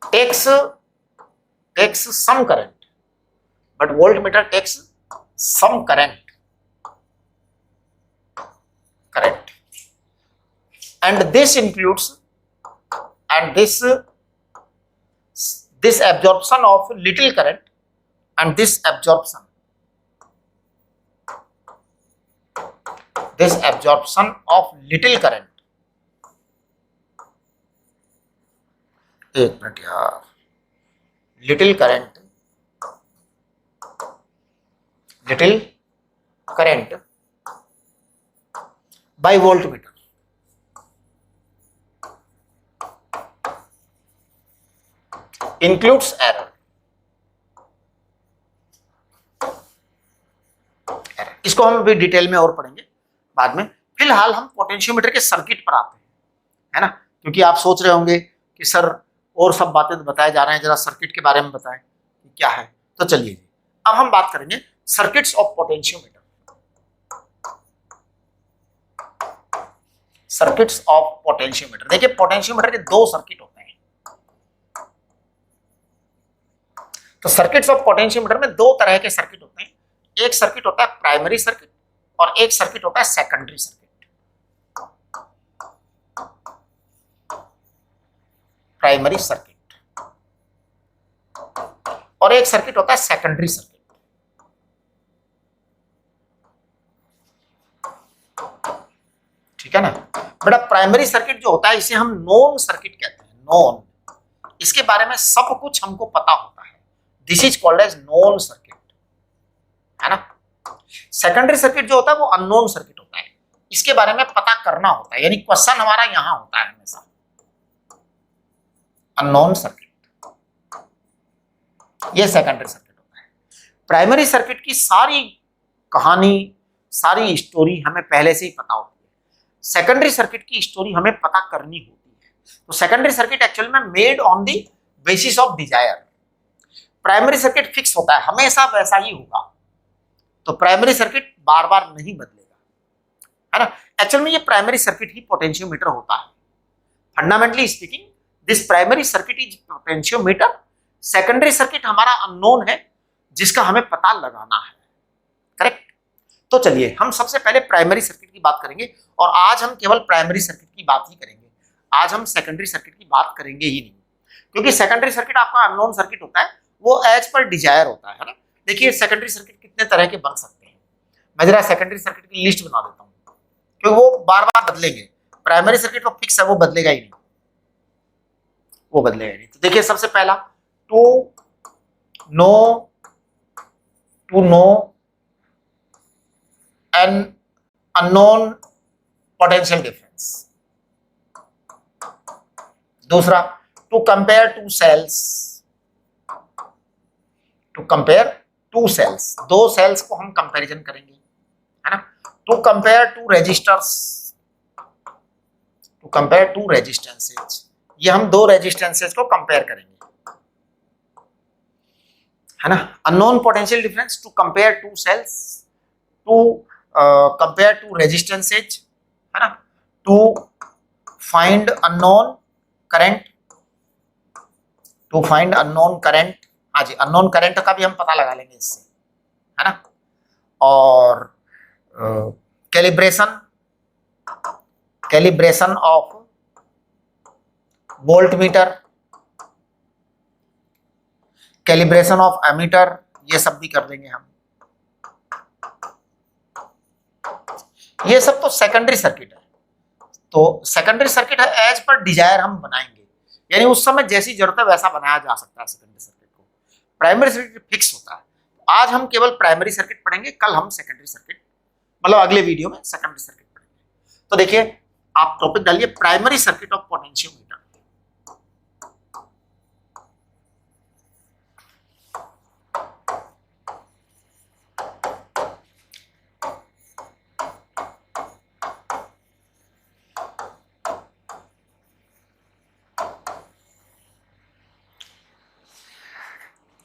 takes some current, but voltmeter takes some current, and this includes this absorption of little current and this absorption of little current। एक मिनट यार, little current by voltmeter includes error। इसको हम भी detail में और पढ़ेंगे बाद में। फिलहाल हम पोटेंशियोमीटर के सर्किट पर आते हैं, है ना, क्योंकि आप सोच रहे होंगे कि सर और सब बातें तो बताए जा रहे हैं, जरा सर्किट के बारे में बताएं कि क्या है। तो चलिए अब हम बात करेंगे circuits of potentiometer. Circuits of potentiometer. देखिए पोटेंशियोमीटर के दो सर्किट होते हैं। तो सर्किट्स ऑफ पोटेंशियोमीटर में दो तरह के सर्किट होते हैं। एक सर्किट होता है प्राइमरी सर्किट और एक सर्किट होता है सेकेंडरी सर्किट। प्राइमरी सर्किट और एक सर्किट होता है सेकेंडरी सर्किट। ठीक है ना बेटा। प्राइमरी सर्किट जो होता है इसे हम नोन सर्किट कहते हैं। नोन, इसके बारे में सब कुछ हमको पता होता है। This is called as known circuit, है ना। सेकेंडरी सर्किट जो होता है वो अननोन सर्किट होता है, इसके बारे में पता करना होता है, यानी क्वेश्चन हमारा यहां होता है हमेशा। अननोन सर्किट, ये सेकेंडरी सर्किट होता है। प्राइमरी सर्किट की सारी कहानी, सारी स्टोरी हमें पहले से ही पता होती है। सेकेंडरी सर्किट की स्टोरी हमें पता करनी होती है। तो सेकेंडरी सर्किट एक्चुअल में made on the basis of desire. Primary circuit fix होता है, हमेशा वैसा ही होगा। तो प्राइमरी सर्किट बार बार नहीं बदलेगा, है ना। एक्चुअल में ये प्राइमरी सर्किट ही पोटेंशियोमीटर होता है। Fundamentally speaking this primary circuit is potentiometer. Secondary circuit हमारा अननोन है, जिसका हमें पता लगाना है। करेक्ट। तो चलिए हम सबसे पहले प्राइमरी सर्किट की बात करेंगे, और आज हम केवल प्राइमरी सर्किट की बात ही करेंगे। आज हम सेकेंडरी सर्किट की बात करेंगे ही नहीं, क्योंकि सेकेंडरी सर्किट आपका अननोन सर्किट होता है, वो एज पर डिजायर होता है ना। देखिए सेकेंडरी सर्किट कितने तरह के बन सकते हैं। मैं जरा सेकेंडरी सर्किट की लिस्ट बना देता हूँ, क्योंकि वो बार बार बदलेंगे। प्राइमरी सर्किट तो फिक्स है, वो बदलेगा ही नहीं, वो बदलेगा ही नहीं। तो देखिए सबसे पहला to know an unknown potential difference. दूसरा to compare two cells. To compare two cells, दो सेल्स को हम कंपैरिजन करेंगे, है ना। To compare two resistors, to compare two resistances, ये हम दो रेजिस्टेंसेज को कंपेयर करेंगे, है ना। Unknown potential difference, to compare two cells, to compare two resistances, है ना। To find unknown current, to find unknown current. हाँ जी, अननोन करंट का भी हम पता लगा लेंगे इससे, है ना। और calibration of voltmeter, calibration of ammeter, ये सब भी कर देंगे हम। ये सब तो सेकेंडरी सर्किट है। तो सेकेंडरी सर्किट है, एज पर डिजायर हम बनाएंगे, यानी उस समय जैसी जरूरत है वैसा बनाया जा सकता है सेकेंडरी सर्किट को। प्राइमरी सर्किट फिक्स होता है। आज हम केवल प्राइमरी सर्किट पढ़ेंगे, कल हम सेकेंडरी सर्किट, मतलब अगले वीडियो में सेकेंडरी सर्किट पढ़ेंगे। तो देखिए आप टॉपिक डालिए primary circuit of potentiometer.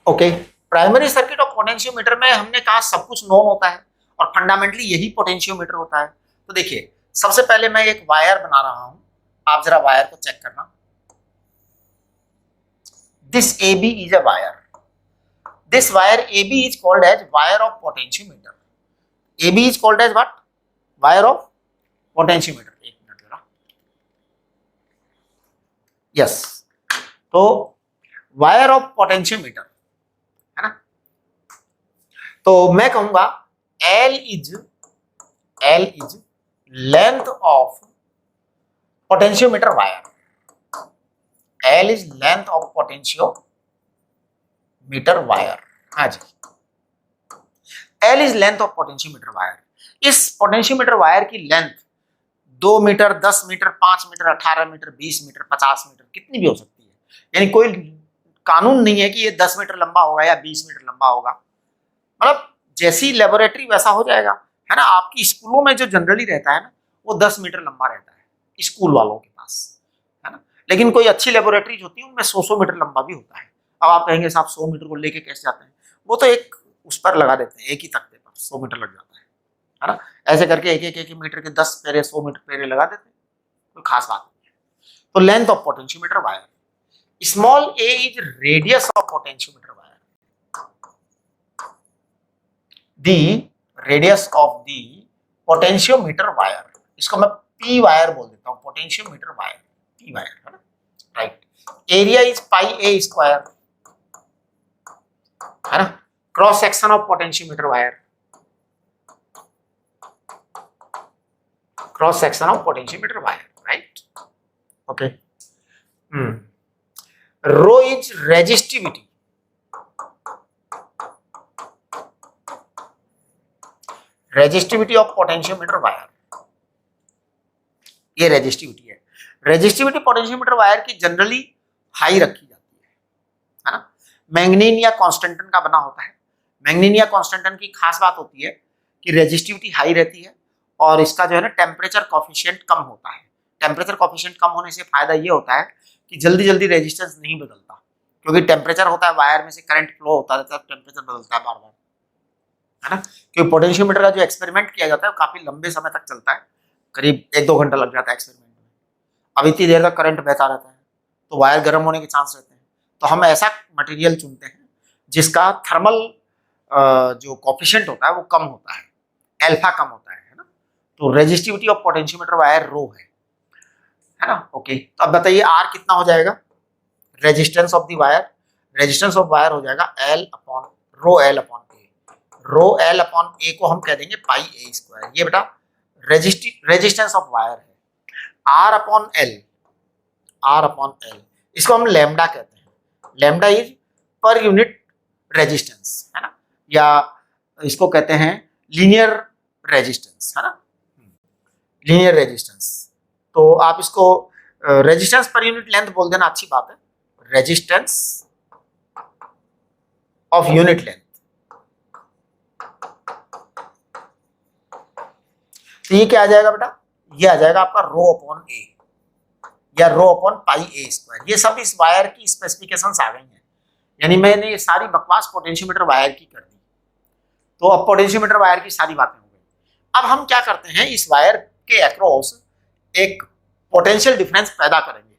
Okay, primary circuit of potentiometer में हमने कहा सब कुछ नोन होता है, और फंडामेंटली यही पोटेंशियोमीटर होता है। तो देखिए सबसे पहले मैं एक वायर बना रहा हूं, आप जरा वायर को चेक करना। This AB is a wire, this wire AB is called as wire of potentiometer. AB is called as what? Wire of potentiometer. एक मिनट जरा, यस। तो वायर ऑफ पोटेंशियोमीटर, है ना। तो मैं कहूंगा L is length of potentiometer wire. L is length of potentiometer wire. हाँ जी, L is length of potentiometer wire. इस पोटेंशियोमीटर वायर की length 2 metre, 10 metre, 5 metre, 18 metre, 20 metre, 50 metre, कितनी भी हो सकती है। यानी कोई कानून नहीं है कि ये 10 मीटर लंबा होगा या 20 मीटर लंबा होगा, मतलब जैसी लेबोरेटरी वैसा हो जाएगा, है ना। आपकी स्कूलों में जो जनरली रहता है ना, वो 10 मीटर लंबा रहता है स्कूल वालों के पास, है ना। लेकिन कोई अच्छी लेबोरेटरीज होती है उनमें 100 मीटर लंबा भी होता है। अब आप कहेंगे साहब 100 मीटर को लेके कैसे जाते हैं, वो तो एक उस पर लगा देते हैं, एक ही तख्ते पर 100 मीटर लग जाता है ना। ऐसे करके एक मीटर के 10 पेरे, 100 मीटर पेरे लगा देते हैं, कोई खास बात नहीं है। तो length of potentiometer wire, small A is radius of potentiometer wire, the radius of the potentiometer wire, इसको मैं पी वायर बोल देता हूं, पोटेंशियोमीटर वायर, पी वायर है ना, right. Area is pi A square है ना, cross section of potentiometer wire, cross section of potentiometer wire, right, okay. Rho is resistivity, resistivity of potentiometer wire, ये resistivity है। Resistivity potentiometer wire की generally high रखी जाती है ना, manganin या कॉन्स्टेंटन का बना होता है। मैंगनीन या कॉन्स्टेंटन की खास बात होती है कि रेजिस्टिविटी हाई रहती है और इसका जो है ना टेम्परेचर कॉफिशिएंट कम होता है। टेम्परेचर कॉफिशिएंट कम होने से फायदा ये होता है कि जल्दी जल्दी रेजिस्टेंस नहीं बदलता, क्योंकि टेम्परेचर होता है, वायर में से करंट फ्लो होता रहता है, टेम्परेचर बदलता है बार बार, है ना। क्योंकि पोटेंशियोमीटर का जो एक्सपेरिमेंट किया जाता है वो काफी लंबे समय तक चलता है, करीब 1-2 घंटा लग जाता है एक्सपेरिमेंट में। अब इतनी देर तक करंट बहता रहता है तो वायर गर्म होने के चांस रहते हैं। तो हम ऐसा मटेरियल चुनते हैं जिसका थर्मल जो कॉफिशिएंट होता है वो कम होता है, अल्फा कम होता है ना। तो रेजिस्टिविटी ऑफ पोटेंशियोमीटर वायर रो है ना, ओके। तो अब बताइए आर कितना हो जाएगा, resistance of the wire, resistance of wire हो जाएगा L upon rho L upon A, rho L upon A को हम कह देंगे पाई ए स्क्वायर। ये बेटा रेजिस्टेंस ऑफ वायर है, R upon L, R upon L, इसको हम लैम्डा कहते हैं। Lambda is per unit resistance है ना, या इसको कहते हैं लीनियर रेजिस्टेंस है ना, लीनियर रेजिस्टेंस। तो आप इसको रेजिस्टेंस पर यूनिट लेंथ बोल देना, अच्छी बात है, रेजिस्टेंस ऑफ यूनिट लेंथ। तो ये क्या आ जाएगा बेटा, ये आ जाएगा आपका रो अपॉन ए या रो अपॉन पाई ए स्क्वायर। ये सब इस वायर की स्पेसिफिकेशंस आ गई हैं, यानी मैंने ये सारी बकवास पोटेंशियोमीटर वायर की कर दी। तो अब पोटेंशियोमीटर वायर की सारी बातें हो गई। अब हम क्या करते हैं, इस वायर के अक्रॉस एक पोटेंशियल डिफरेंस पैदा करेंगे।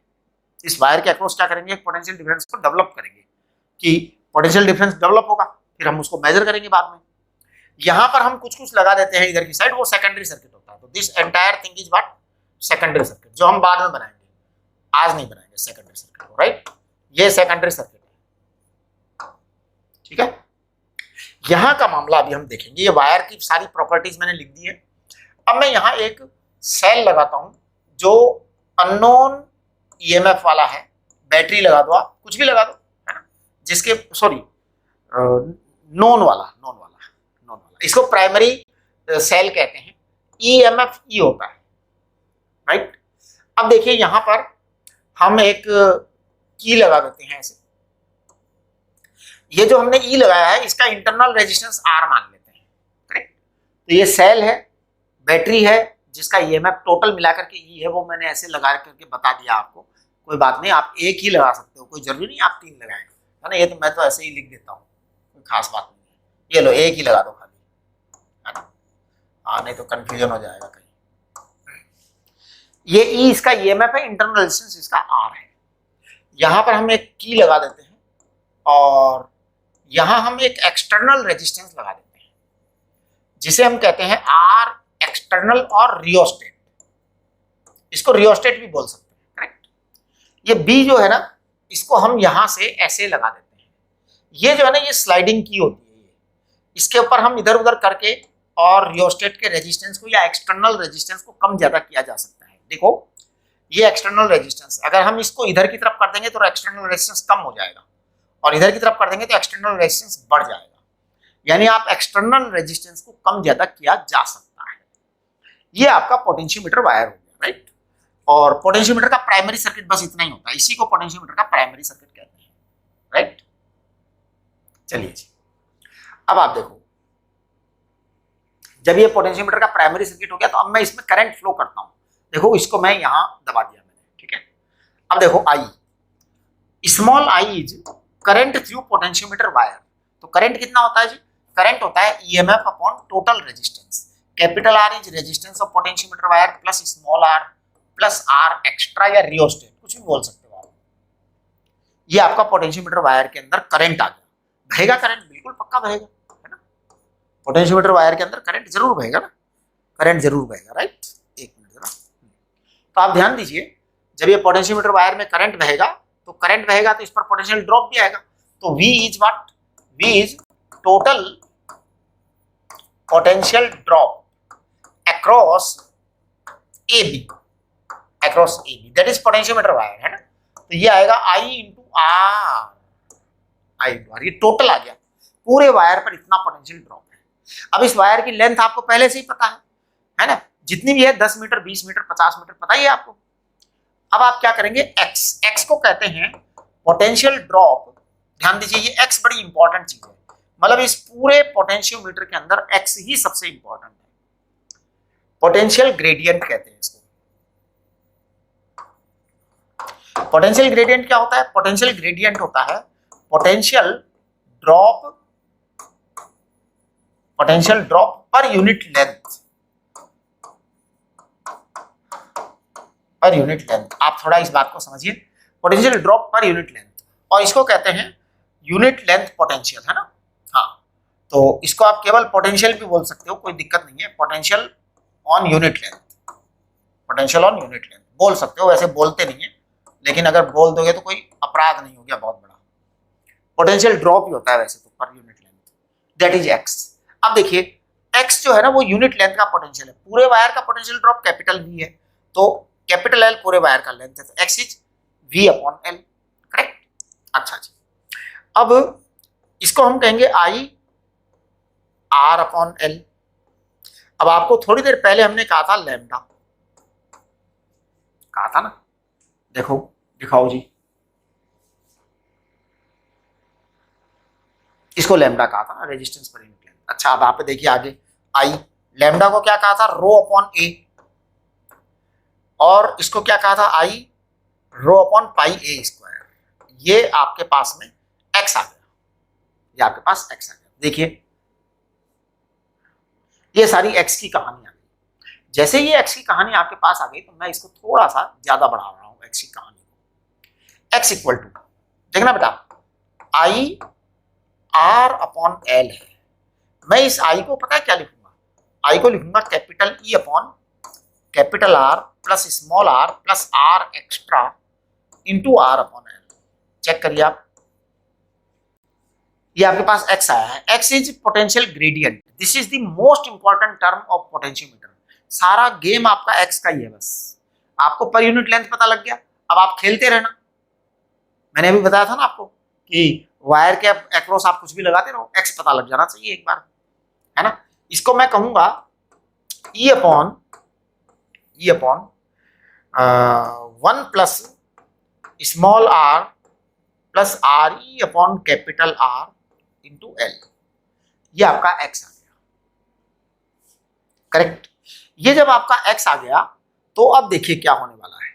इस वायर के अक्रॉस क्या करेंगे, एक पोटेंशियल डिफरेंस को डेवलप करेंगे कि पोटेंशियल डिफरेंस डेवलप होगा, फिर हम उसको मेजर करेंगे बाद में। यहां पर हम कुछ कुछ लगा देते हैं इधर की साइड, वो सेकेंडरी सर्किट होता है। तो this entire thing is what, secondary circuit, जो हम बाद में बनाएंगे, आज नहीं बनाएंगे सेकेंडरी सर्किट को, राइट। ये सेकेंडरी सर्किट है, ठीक है। यहां का मामला अभी हम देखेंगे। ये वायर की सारी प्रॉपर्टीज मैंने लिख दी है। अब मैं यहां एक सेल लगाता हूं जो अननोन ईएमएफ वाला है, बैटरी लगा दो, आप कुछ भी लगा दो, है ना, जिसके सॉरी नॉन वाला, इसको प्राइमरी सेल कहते हैं, ईएमएफ ई होता है, राइट। अब देखिए यहां पर हम एक की लगा देते हैं ऐसे। ये जो हमने ई लगाया है इसका इंटरनल रेजिस्टेंस आर मान लेते हैं, करेक्ट। तो ये सेल है, बैटरी है, जिसका ईएमएफ टोटल मिलाकर के ई है, वो मैंने ऐसे लगा करके बता दिया आपको। कोई बात नहीं, आप एक ही लगा सकते हो, कोई जरूरी नहीं आप 3 लगाएंगे, है ना। ये तो मैं तो ऐसे ही लिख देता हूँ, कोई खास बात नहीं है। ये लो, एक ही लगा दो खाली, है ना, हाँ, नहीं तो कंफ्यूजन हो जाएगा कहीं। ये ई इसका ईएमएफ है, इंटरनल रेजिस्टेंस इसका आर है। यहां पर हम एक की लगा देते हैं और यहां हम एक एक्सटर्नल रेजिस्टेंस लगा देते हैं, जिसे हम कहते हैं आर एक्सटर्नल और रियोस्टेट। इसको रियोस्टेट भी बोल सकते हैं, करेक्ट। ये बी जो है ना, इसको हम यहां से ऐसे लगा देते हैं। ये जो है ना, ये स्लाइडिंग की होती है, इसके ऊपर हम इधर उधर करके और रियोस्टेट के रेजिस्टेंस को या एक्सटर्नल रेजिस्टेंस को कम ज्यादा किया जा सकता है। देखो ये एक्सटर्नल रेजिस्टेंस, अगर हम इसको इधर की तरफ कर देंगे तो एक्सटर्नल रेजिस्टेंस कम हो जाएगा, और इधर की तरफ कर देंगे तो एक्सटर्नल रेजिस्टेंस बढ़ जाएगा। यानी आप एक्सटर्नल रेजिस्टेंस को कम ज्यादा किया जा सकता है। ये आपका पोटेंशियोमीटर वायर हो गया, राइट। और पोटेंशियोमीटर का प्राइमरी सर्किट बस इतना ही होता है, इसी को पोटेंशियोमीटर का प्राइमरी सर्किट कहते हैं, राइट। चलिए जी, अब आप देखो, जब ये पोटेंशियोमीटर का प्राइमरी सर्किट हो गया तो अब मैं इसमें करंट फ्लो करता हूं। देखो इसको मैं यहां दबा दिया मैंने, ठीक है। अब देखो I, small I is current through potentiometer wire. तो करंट कितना होता है जी, करंट होता है EMF upon total resistance. Capital R is resistance of potentiometer wire plus small are plus are extra या रियोस्टेट, कुछ भी बोल सकते हो आप। ये आपका पोटेंशियोमीटर वायर के अंदर करंट आ गया। बहेगा करंट, बिल्कुल पक्का बहेगा, है ना। पोटेंशियोमीटर वायर के अंदर करंट जरूर बहेगा ना, करंट जरूर बहेगा, राइट। एक मिनट जरा, तो आप ध्यान दीजिए, जब ये पोटेंशियोमीटर वायर में करंट बहेगा तो करंट बहेगा तो इस पर पोटेंशियल ड्रॉप भी आएगा। तो V is what, V is total potential drop across AB, across AB, that is potentiometer wire, है ना। तो ये आएगा I into R, I into R, ये टोटल आ गया, पूरे वायर पर इतना पोटेंशियल ड्रॉप है। अब इस वायर की लेंथ आपको पहले से ही पता है ना, जितनी भी है 10 मीटर, 20 मीटर, 50 मीटर, पता ही है आपको। अब आप क्या करेंगे, x को कहते हैं पोटेंशियल ड्रॉप। ध्यान दीजिए, ये x बड़ी इंपॉर्टेंट चीज है, मतलब इस पूरे पोटेंशियोमीटर के अंदर x ही सबसे इंपॉर्टेंट है। पोटेंशियल ग्रेडियंट कहते हैं इसको। पोटेंशियल ग्रेडियंट क्या होता है, पोटेंशियल ग्रेडियंट होता है potential drop per unit length, per unit length. आप थोड़ा इस बात को समझिए, potential drop per unit length, और इसको कहते हैं यूनिट लेंथ पोटेंशियल, है ना। हाँ, तो इसको आप केवल पोटेंशियल भी बोल सकते हो, कोई दिक्कत नहीं है। Potential on unit length, potential on unit length बोल सकते हो, वैसे बोलते नहीं है, लेकिन अगर बोल दोगे तो कोई अपराध नहीं हो गया बहुत बड़ा। पोटेंशियल ड्रॉप ही होता है वैसे तो per unit length, that is x। अब देखिए, x जो है ना वो यूनिट लेंथ का पोटेंशियल है। पूरे वायर का पोटेंशियल ड्रॉप कैपिटल V है, तो कैपिटल L पूरे वायर का लेंथ है, तो x is V upon L, correct. अच्छा जी, अब इसको हम कहेंगे I R अपॉन L। अब आपको थोड़ी देर पहले हमने कहा था लैम्डा, कहा था ना, देखो दिखाओ जी, इसको लैम्डा कहा था ना, रेजिस्टेंस पर यूनिट लेंथ। अच्छा, अब आप देखिए आगे, आई लैम्डा को क्या कहा था, रो अपॉन ए, और इसको क्या कहा था, आई रो अपॉन पाई ए स्क्वायर। ये आपके पास में एक्स आ गया, ये आपके पास एक्स आ गया। देखिए ये सारी एक्स की कहानी आ गई। जैसे ये एक्स की कहानी आपके पास आ गई तो मैं इसको थोड़ा सा ज्यादा बढ़ा रहा हूं, एक्स की कहानी को। एक्स इक्वल टू, देखना बेटा, आई आर अपॉन एल है। मैं इस आई को पता है क्या लिखूंगा, आई को लिखूंगा capital E upon capital R plus small are plus are extra into r upon l. Check करिए आप, ये आपके पास x आया है। x is potential gradient, this is the most important term of potentiometer. सारा गेम आपका x का ही है, बस आपको पर यूनिट लेंथ पता लग गया। अब आप खेलते रहना, मैंने अभी बताया था ना आपको कि वायर के अक्रॉस आप कुछ भी लगाते रहो, x पता लग जाना चाहिए एक बार, है ना। इसको मैं कहूंगा e upon 1 plus small r plus R E upon capital R into L. ये आपका x आ गया, करेक्ट। ये जब आपका x आ गया तो अब देखिए क्या होने वाला है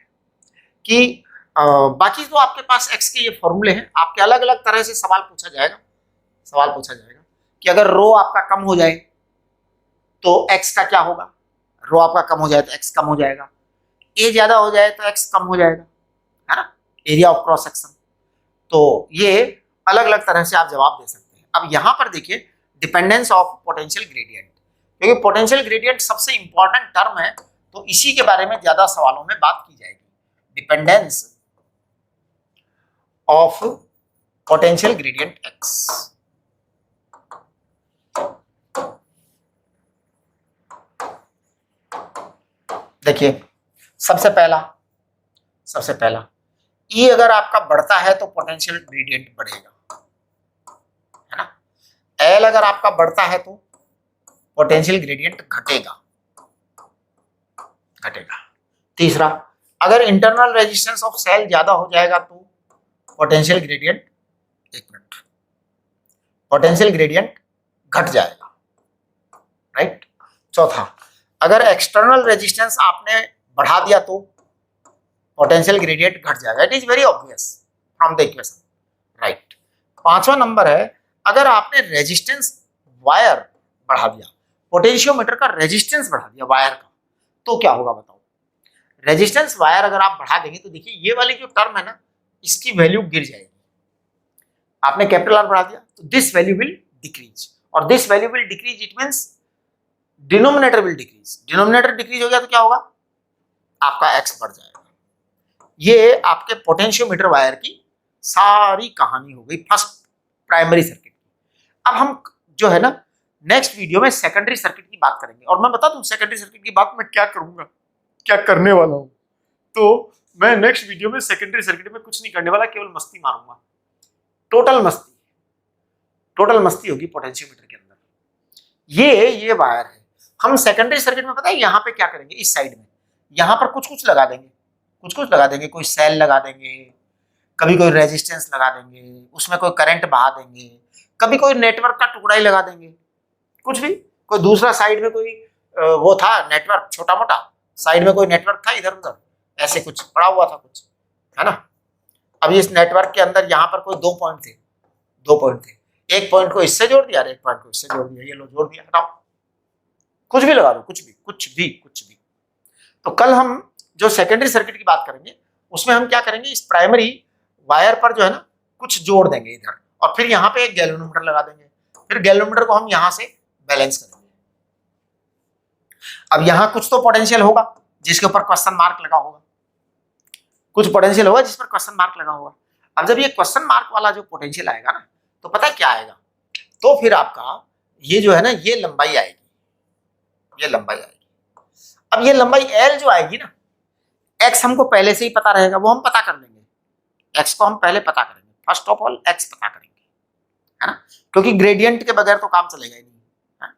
कि बाकी तो आपके पास x के ये फॉर्मूले हैं, आपके अलग अलग तरह से सवाल पूछा जाएगा कि अगर रो आपका कम हो जाए तो x का क्या होगा, रो आपका कम हो जाए तो x कम हो जाएगा, a ज्यादा हो जाए तो x कम हो जाएगा, है ना, एरिया ऑफ क्रॉस सेक्शन। तो ये अलग अलग तरह से आप जवाब दे सकते हैं। अब यहां पर देखिए डिपेंडेंस ऑफ पोटेंशियल ग्रेडियंट, क्योंकि पोटेंशियल ग्रेडियंट सबसे इंपॉर्टेंट टर्म है तो इसी के बारे में ज्यादा सवालों में बात की जाएगी। Dependence of potential gradient x. देखिए सबसे पहला E अगर आपका बढ़ता है तो पोटेंशियल ग्रेडियंट बढ़ेगा, है ना। L अगर आपका बढ़ता है तो पोटेंशियल ग्रेडियंट घटेगा। तीसरा, अगर इंटरनल रेजिस्टेंस ऑफ सेल ज्यादा हो जाएगा तो पोटेंशियल ग्रेडियंट, पोटेंशियल ग्रेडियंट घट जाएगा, राइट। चौथा, अगर एक्सटर्नल रेजिस्टेंस आपने बढ़ा दिया तो पोटेंशियल ग्रेडियंट घट जाएगा। It is very obvious from the equation, right. पांचवा नंबर है, अगर आपने रेजिस्टेंस वायर बढ़ा दिया, पोटेंशियोमीटर का रेजिस्टेंस बढ़ा दिया वायर का, तो क्या होगा बताओ। रेजिस्टेंस वायर अगर आप बढ़ा देंगे तो देखिए ये वाली जो टर्म है ना, इसकी वैल्यू गिर जाएगी। आपने कैपिटल आर बढ़ा दिया तो दिस वैल्यू विल डिक्रीज, और this value will decrease, it means denominator will decrease. Denominator decrease हो गया तो क्या होगा, आपका एक्स बढ़ जाएगा। ये आपके पोटेंशियोमीटर वायर की सारी कहानी हो गई फर्स्ट प्राइमरी सर्किट की। अब हम जो है ना नेक्स्ट वीडियो में सेकेंडरी सर्किट की बात करेंगे, और मैं बता दूं सेकेंडरी सर्किट की बात मैं क्या करूंगा, क्या करने वाला हूं। तो मैं नेक्स्ट वीडियो में सेकेंडरी सर्किट में कुछ नहीं करने वाला, केवल मस्ती मारूंगा, टोटल मस्ती, टोटल मस्ती होगी पोटेंशियोमीटर के अंदर। ये वायर है। हम सेकेंडरी सर्किट में पता है यहाँ पे क्या करेंगे, इस साइड में यहाँ पर कुछ कुछ लगा देंगे, कुछ कुछ लगा देंगे, कोई सेल लगा देंगे, कभी कोई रेजिस्टेंस लगा देंगे, उसमें कोई करंट बहा देंगे, कभी कोई नेटवर्क का टुकड़ा ही लगा देंगे, कुछ भी, कोई दूसरा साइड में कोई वो था नेटवर्क छोटा मोटा, साइड में कोई नेटवर्क था इधर उधर, ऐसे कुछ पड़ा हुआ था कुछ, है ना। अब इस नेटवर्क के अंदर यहाँ पर कोई दो पॉइंट थे, एक पॉइंट को इससे जोड़ दिया, एक पॉइंट को इससे जोड़ दिया, ये लो जोड़ दिया, हटाओ, कुछ भी लगा दो, कुछ भी। तो कल हम जो सेकेंडरी सर्किट की बात करेंगे उसमें हम क्या करेंगे, इस प्राइमरी वायर पर जो है ना कुछ जोड़ देंगे इधर, और फिर यहाँ पे एक गैल्वेनोमीटर लगा देंगे, फिर गैल्वेनोमीटर को हम यहाँ से बैलेंस करेंगे। अब यहाँ कुछ तो पोटेंशियल होगा जिसके ऊपर क्वेश्चन मार्क लगा होगा, कुछ पोटेंशियल होगा जिस पर क्वेश्चन मार्क लगा होगा। अब जब ये क्वेश्चन मार्क वाला जो पोटेंशियल आएगा ना, तो पता है क्या आएगा, तो फिर आपका ये जो है ना ये लंबाई आएगी, ये लंबाई आएगी। अब ये लंबाई L जो आएगी ना, X हमको पहले से ही पता रहेगा, वो हम पता कर लेंगे, X को हम पहले पता करेंगे, फर्स्ट ऑफ ऑल X पता करेंगे, है ना, क्योंकि ग्रेडियंट के बगैर तो काम चलेगा ही नहीं, है?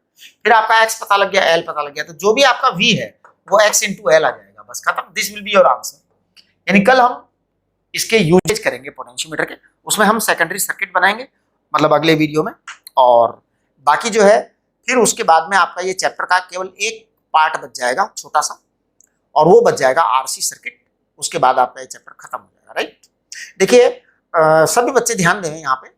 फिर आपका X पता लग गया, L पता लग गया, तो जो भी आपका V है वो X into L आ जाएगा, बस खत्म, this will be your answer. यानी कल हम इसके यूजेज करेंगे पोटेंशियोमीटर के, उसमें हम सेकेंडरी सर्किट बनाएंगे, मतलब अगले वीडियो में, और बाकी जो है फिर उसके बाद में आपका ये चैप्टर का केवल एक पार्ट बच जाएगा छोटा सा, और वो बच जाएगा आरसी सर्किट, उसके बाद आपका ये चैप्टर खत्म हो जाएगा, राइट। देखिए सभी बच्चे ध्यान दें, यहाँ पे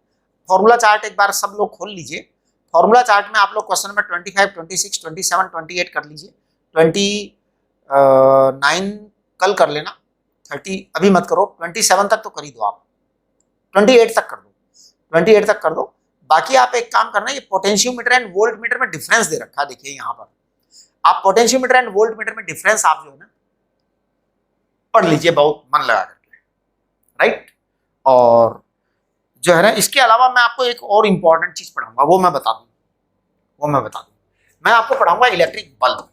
फॉर्मूला चार्ट एक बार सब लोग खोल लीजिए। फॉर्मूला चार्ट में आप लोग क्वेश्चन नंबर 25, 26, 27, 28 कर लीजिए, 29 कल कर लेना, 30 अभी मत करो, 27 तक तो कर ही दो आप, 28 तक कर दो, 28 तक कर दो। बाकी आप एक काम करना, ये पोटेंशियोमीटर एंड वोल्टमीटर में डिफरेंस दे रखा है, देखिए यहाँ पर आप पोटेंशियोमीटर एंड वोल्टमीटर में डिफरेंस आप जो है ना पढ़ लीजिए बहुत मन लगा करके, राइट। और जो है ना इसके अलावा मैं आपको एक और इंपॉर्टेंट चीज पढ़ाऊंगा, वो मैं बता दूं, मैं आपको पढ़ाऊंगा इलेक्ट्रिक बल्ब,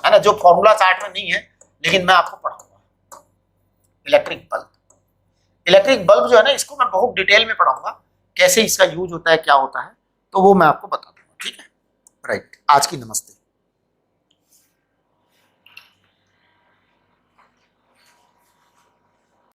है ना, जो फॉर्मूला चार्ट में नहीं है लेकिन मैं आपको पढ़ाऊंगा इलेक्ट्रिक बल्ब। इलेक्ट्रिक बल्ब जो है ना इसको मैं बहुत डिटेल में पढ़ाऊंगा, कैसे इसका यूज होता है, क्या होता है, तो वो मैं आपको बता दूंगा, ठीक है, राइट। आज की नमस्ते।